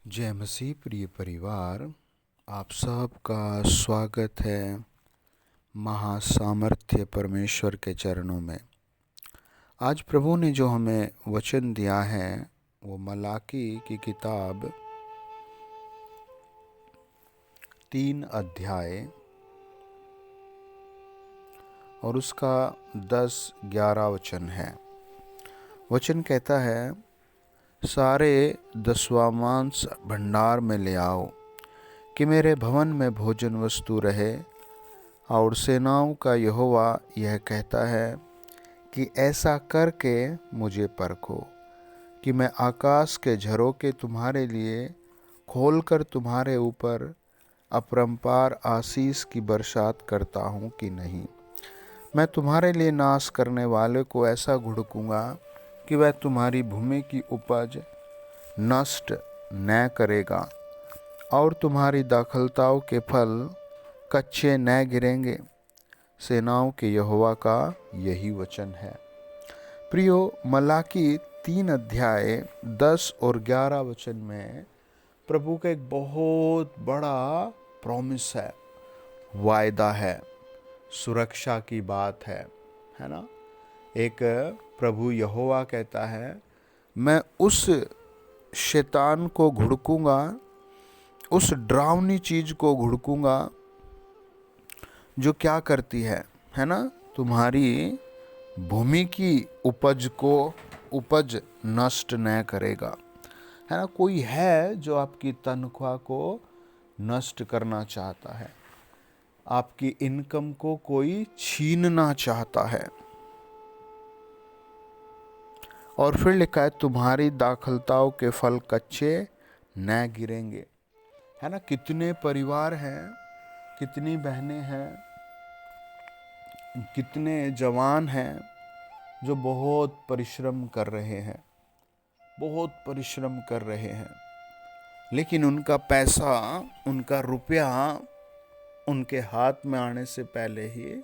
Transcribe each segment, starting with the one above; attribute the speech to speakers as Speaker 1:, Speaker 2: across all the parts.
Speaker 1: जय मसीह प्रिय परिवार, आप सबका स्वागत है महासामर्थ्य परमेश्वर के चरणों में। आज प्रभु ने जो हमें वचन दिया है वो मलाकी की किताब 3 अध्याय और उसका 10-11 वचन है। वचन कहता है, सारे दशवामांस भंडार में ले आओ कि मेरे भवन में भोजन वस्तु रहे। और सेनाओं का यहोवा यह कहता है कि ऐसा करके मुझे परखो कि मैं आकाश के झरोखे तुम्हारे लिए खोलकर तुम्हारे ऊपर अपरंपार आशीष की बरसात करता हूँ कि नहीं। मैं तुम्हारे लिए नाश करने वाले को ऐसा घुड़कूंगा कि वह तुम्हारी भूमि की उपज नष्ट न करेगा और तुम्हारी दाखलताओं के फल कच्चे न गिरेंगे। सेनाओं के यहोवा का यही वचन है। प्रियो, मलाकी 3 अध्याय 10 और 11 वचन में प्रभु का एक बहुत बड़ा प्रॉमिस है, वायदा है, सुरक्षा की बात है ना। एक प्रभु यहोवा कहता है, मैं उस शैतान को घुड़कूंगा, उस डरावनी चीज को घुड़कूंगा जो क्या करती है ना, तुम्हारी भूमि की उपज नष्ट न करेगा, है ना। कोई है जो आपकी तनख्वाह को नष्ट करना चाहता है, आपकी इनकम को कोई छीनना चाहता है। और फिर लिखा है, तुम्हारी दाखलताओं के फल कच्चे न गिरेंगे, है ना। कितने परिवार हैं, कितनी बहनें हैं, कितने जवान हैं जो बहुत परिश्रम कर रहे हैं, बहुत परिश्रम कर रहे हैं, लेकिन उनका पैसा, उनका रुपया उनके हाथ में आने से पहले ही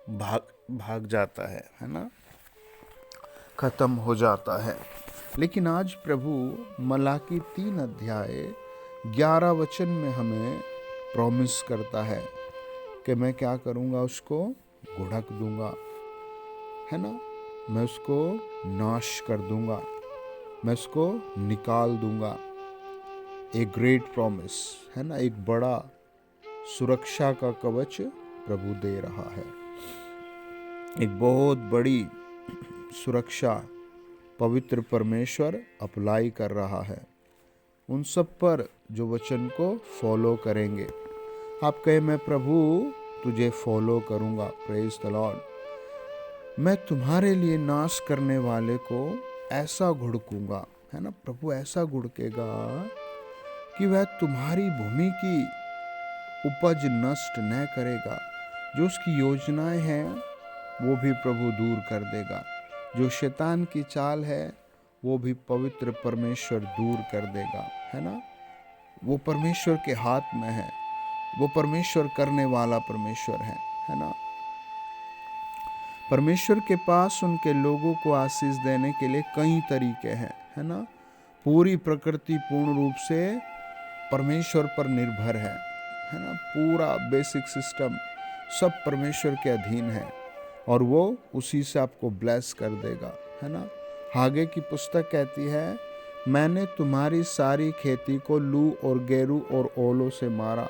Speaker 1: भाग जाता है ना, खत्म हो जाता है। लेकिन आज प्रभु मलाकी 3 अध्याय 11 वचन में हमें प्रॉमिस करता है कि मैं क्या करूँगा, उसको घुड़क दूंगा, है ना। मैं उसको नाश कर दूंगा, मैं उसको निकाल दूंगा। एक ग्रेट प्रॉमिस, है ना। एक बड़ा सुरक्षा का कवच प्रभु दे रहा है। एक बहुत बड़ी सुरक्षा पवित्र परमेश्वर अप्लाई कर रहा है उन सब पर जो वचन को फॉलो करेंगे। आप कहे, मैं प्रभु तुझे फॉलो करूंगा, प्रेज द लॉर्ड। मैं तुम्हारे लिए नाश करने वाले को ऐसा घुड़कूंगा, है ना। प्रभु ऐसा घुड़केगा कि वह तुम्हारी भूमि की उपज नष्ट न करेगा। जो उसकी योजनाएं हैं वो भी प्रभु दूर कर देगा। जो शैतान की चाल है वो भी पवित्र परमेश्वर दूर कर देगा, है ना। वो परमेश्वर के हाथ में है, वो परमेश्वर करने वाला परमेश्वर है ना। परमेश्वर के पास उनके लोगों को आशीष देने के लिए कई तरीके हैं, है ना। पूरी प्रकृति पूर्ण रूप से परमेश्वर पर निर्भर है ना। पूरा बेसिक सिस्टम सब परमेश्वर के अधीन है और वो उसी से आपको ब्लेस कर देगा, है ना। हागे की पुस्तक कहती है, मैंने तुम्हारी सारी खेती को लू और गेरू और ओलों से मारा,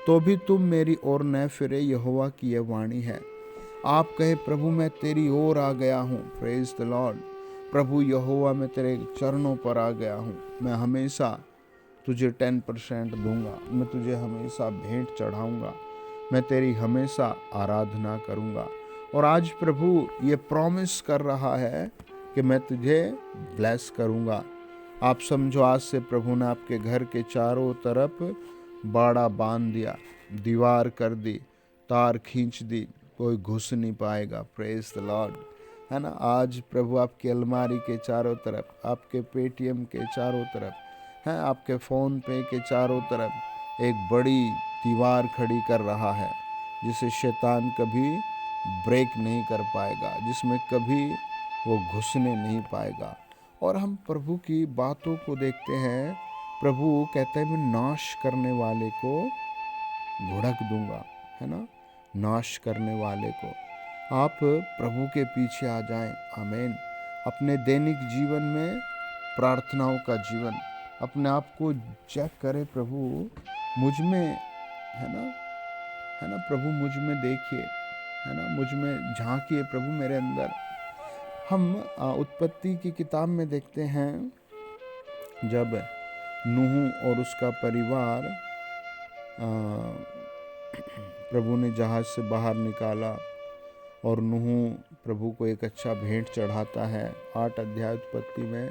Speaker 1: तो भी तुम मेरी ओर न फिरे, यहोवा की यह वाणी है। आप कहे, प्रभु मैं तेरी ओर आ गया हूँ, प्रेज द लॉर्ड। प्रभु यहोवा मैं तेरे चरणों पर आ गया हूँ। मैं हमेशा तुझे 10% दूंगा, मैं तुझे हमेशा भेंट चढ़ाऊंगा, मैं तेरी हमेशा आराधना करूंगा। और आज प्रभु ये प्रॉमिस कर रहा है कि मैं तुझे ब्लेस करूंगा। आप समझो, आज से प्रभु ने आपके घर के चारों तरफ बाड़ा बांध दिया, दीवार कर दी, तार खींच दी, कोई घुस नहीं पाएगा, प्रेज द लॉर्ड, है ना। आज प्रभु आपकी अलमारी के चारों तरफ, आपके पेटीएम के चारों तरफ, है आपके फ़ोन पे के चारों तरफ एक बड़ी दीवार खड़ी कर रहा है, जिसे शैतान कभी ब्रेक नहीं कर पाएगा, जिसमें कभी वो घुसने नहीं पाएगा। और हम प्रभु की बातों को देखते हैं प्रभु कहता है मैं नाश करने वाले को भुड़क दूंगा, है ना, नाश करने वाले को। आप प्रभु के पीछे आ जाएं। आमीन। अपने दैनिक जीवन में प्रार्थनाओं का जीवन, अपने आप को चेक करें, प्रभु मुझ में, है ना, प्रभु मुझ में देखिए, है ना, मुझ में झांकिए प्रभु मेरे अंदर। हम उत्पत्ति की किताब में देखते हैं, जब नूह और उसका परिवार प्रभु ने जहाज से बाहर निकाला और नूह प्रभु को एक अच्छा भेंट चढ़ाता है 8 अध्याय उत्पत्ति में।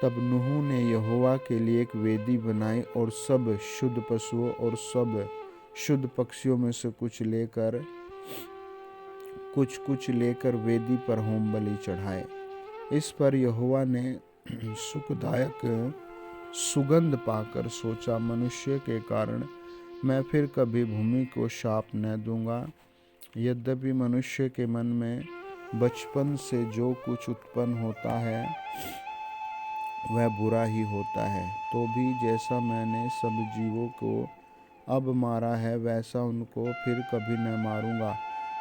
Speaker 1: तब नूह ने यहोवा के लिए एक वेदी बनाई और सब शुद्ध पशुओं और सब शुद्ध पक्षियों में से कुछ लेकर वेदी पर होम बलि चढ़ाए। इस पर यहोवा ने सुखदायक सुगंध पाकर सोचा, मनुष्य के कारण मैं फिर कभी भूमि को शाप न दूंगा। यद्यपि मनुष्य के मन में बचपन से जो कुछ उत्पन्न होता है वह बुरा ही होता है, तो भी जैसा मैंने सब जीवों को अब मारा है वैसा उनको फिर कभी न मारूंगा।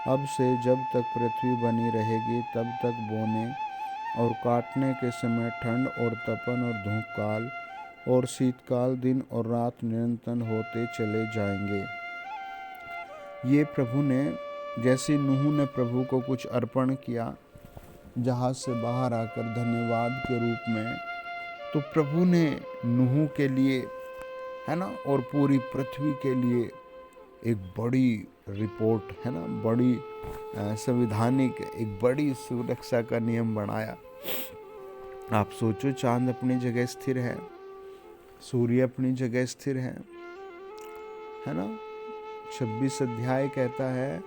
Speaker 1: अब से जब तक पृथ्वी बनी रहेगी तब तक बोने और काटने के समय ठंड और तपन और धूप काल और शीतकाल दिन और रात निरंतर होते चले जाएंगे। ये प्रभु ने, जैसे नूह ने प्रभु को कुछ अर्पण किया जहाज से बाहर आकर धन्यवाद के रूप में, तो प्रभु ने नूह के लिए, है ना, और पूरी पृथ्वी के लिए एक बड़ी रिपोर्ट, है ना, बड़ी संविधानिक एक बड़ी सुरक्षा का नियम बनाया। आप सोचो, चांद अपनी जगह स्थिर है, सूर्य अपनी जगह स्थिर है ना। 26 अध्याय कहता है,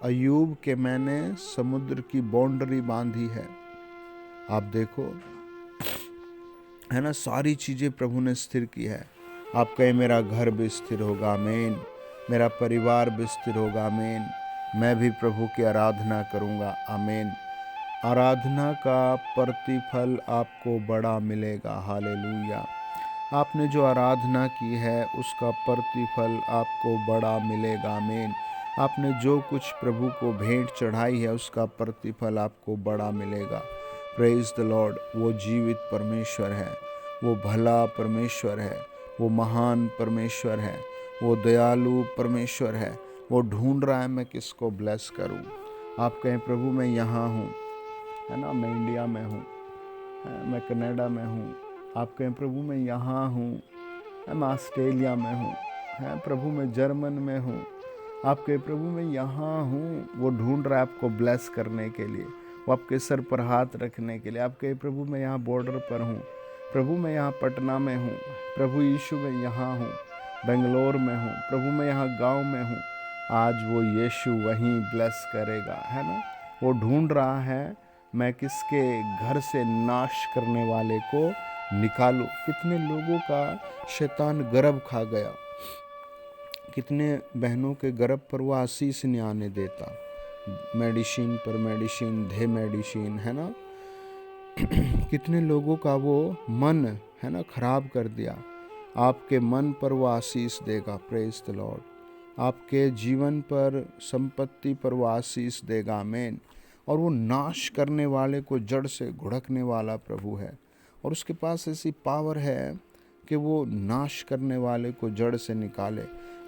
Speaker 1: अय्यूब के मैंने समुद्र की बाउंड्री बांधी है। आप देखो, है ना, सारी चीजें प्रभु ने स्थिर की है। आप कहें मेरा घर भी स्थिर होगा, आमीन, मेरा परिवार भी स्थिर होगा, आमीन, मैं भी प्रभु की आराधना करूंगा, आमीन। आराधना का प्रतिफल आपको बड़ा मिलेगा, हालेलुया। आपने जो आराधना की है उसका प्रतिफल आपको बड़ा मिलेगा, आमीन। आपने जो कुछ प्रभु को भेंट चढ़ाई है उसका प्रतिफल आपको बड़ा मिलेगा। Praise the Lord. वो जीवित परमेश्वर है, वो भला परमेश्वर है, वो महान परमेश्वर है, वो दयालु परमेश्वर है। वो ढूंढ रहा है मैं किसको ब्लेस करूं। आप कहें प्रभु मैं यहाँ हूँ, है ना, मैं इंडिया में हूँ, मैं कनाडा में हूँ। आप कहें प्रभु मैं यहाँ हूँ, मैं ऑस्ट्रेलिया में हूँ, है प्रभु मैं जर्मन में हूँ। आप कहें प्रभु मैं यहाँ हूँ। वो ढूंढ रहा है आपको ब्लेस करने के लिए, वो आपके सर पर हाथ रखने के लिए। आप कहें प्रभु मैं यहाँ बॉर्डर पर हूँ, प्रभु मैं यहाँ पटना में हूँ, प्रभु यीशु मैं यहाँ हूँ, बेंगलोर में हूँ, प्रभु मैं यहाँ गांव में हूँ। आज वो यीशु वहीं ब्लेस करेगा, है ना। वो ढूंढ रहा है मैं किसके घर से नाश करने वाले को निकालूं। कितने लोगों का शैतान गर्भ खा गया, कितने बहनों के गर्भ पर वो आशीष नहीं आने देता, मेडिसिन पर मेडिसिन, धे मेडिसिन, है ना। कितने लोगों का वो मन, है ना, खराब कर दिया। आपके मन पर वो आशीष देगा, प्रेज द लॉर्ड। आपके जीवन पर, संपत्ति पर वो आशीष देगा, आमीन। और वो नाश करने वाले को जड़ से घुड़कने वाला प्रभु है, और उसके पास ऐसी पावर है कि वो नाश करने वाले को जड़ से निकाले।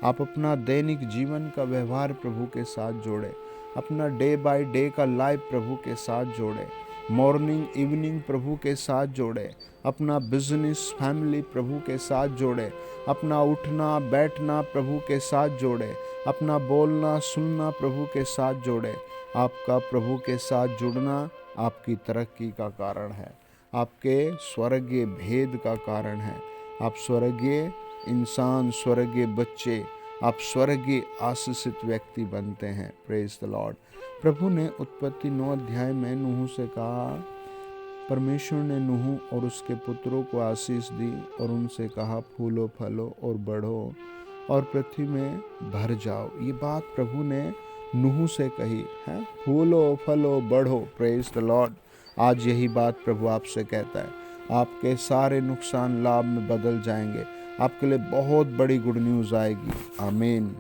Speaker 1: आप अपना दैनिक जीवन का व्यवहार प्रभु के साथ जोड़े, अपना डे बाय डे का लाइफ प्रभु के साथ जोड़े, मॉर्निंग इवनिंग प्रभु के साथ जोड़े, अपना बिजनेस फैमिली प्रभु के साथ जोड़े, अपना उठना बैठना प्रभु के साथ जोड़े, अपना बोलना सुनना प्रभु के साथ जोड़े। आपका प्रभु के साथ जुड़ना आपकी तरक्की का कारण है, आपके स्वर्गीय भेद का कारण है। आप स्वर्गीय इंसान, स्वर्गीय बच्चे, आप स्वर्गीय आशीषित व्यक्ति बनते हैं। Praise the Lord. प्रभु ने उत्पत्ति 9 अध्याय में नूह से कहा, परमेश्वर ने नूह और उसके पुत्रों को आशीष दी और उनसे कहा फूलो फलो और बढ़ो और पृथ्वी में भर जाओ। ये बात प्रभु ने नूह से कही है, फूलो फलो बढ़ो। Praise the Lord. आज यही बात प्रभु आपसे कहता है, आपके सारे नुकसान लाभ में बदल जाएंगे। आपके लिए बहुत बड़ी गुड न्यूज़ आएगी। आमीन।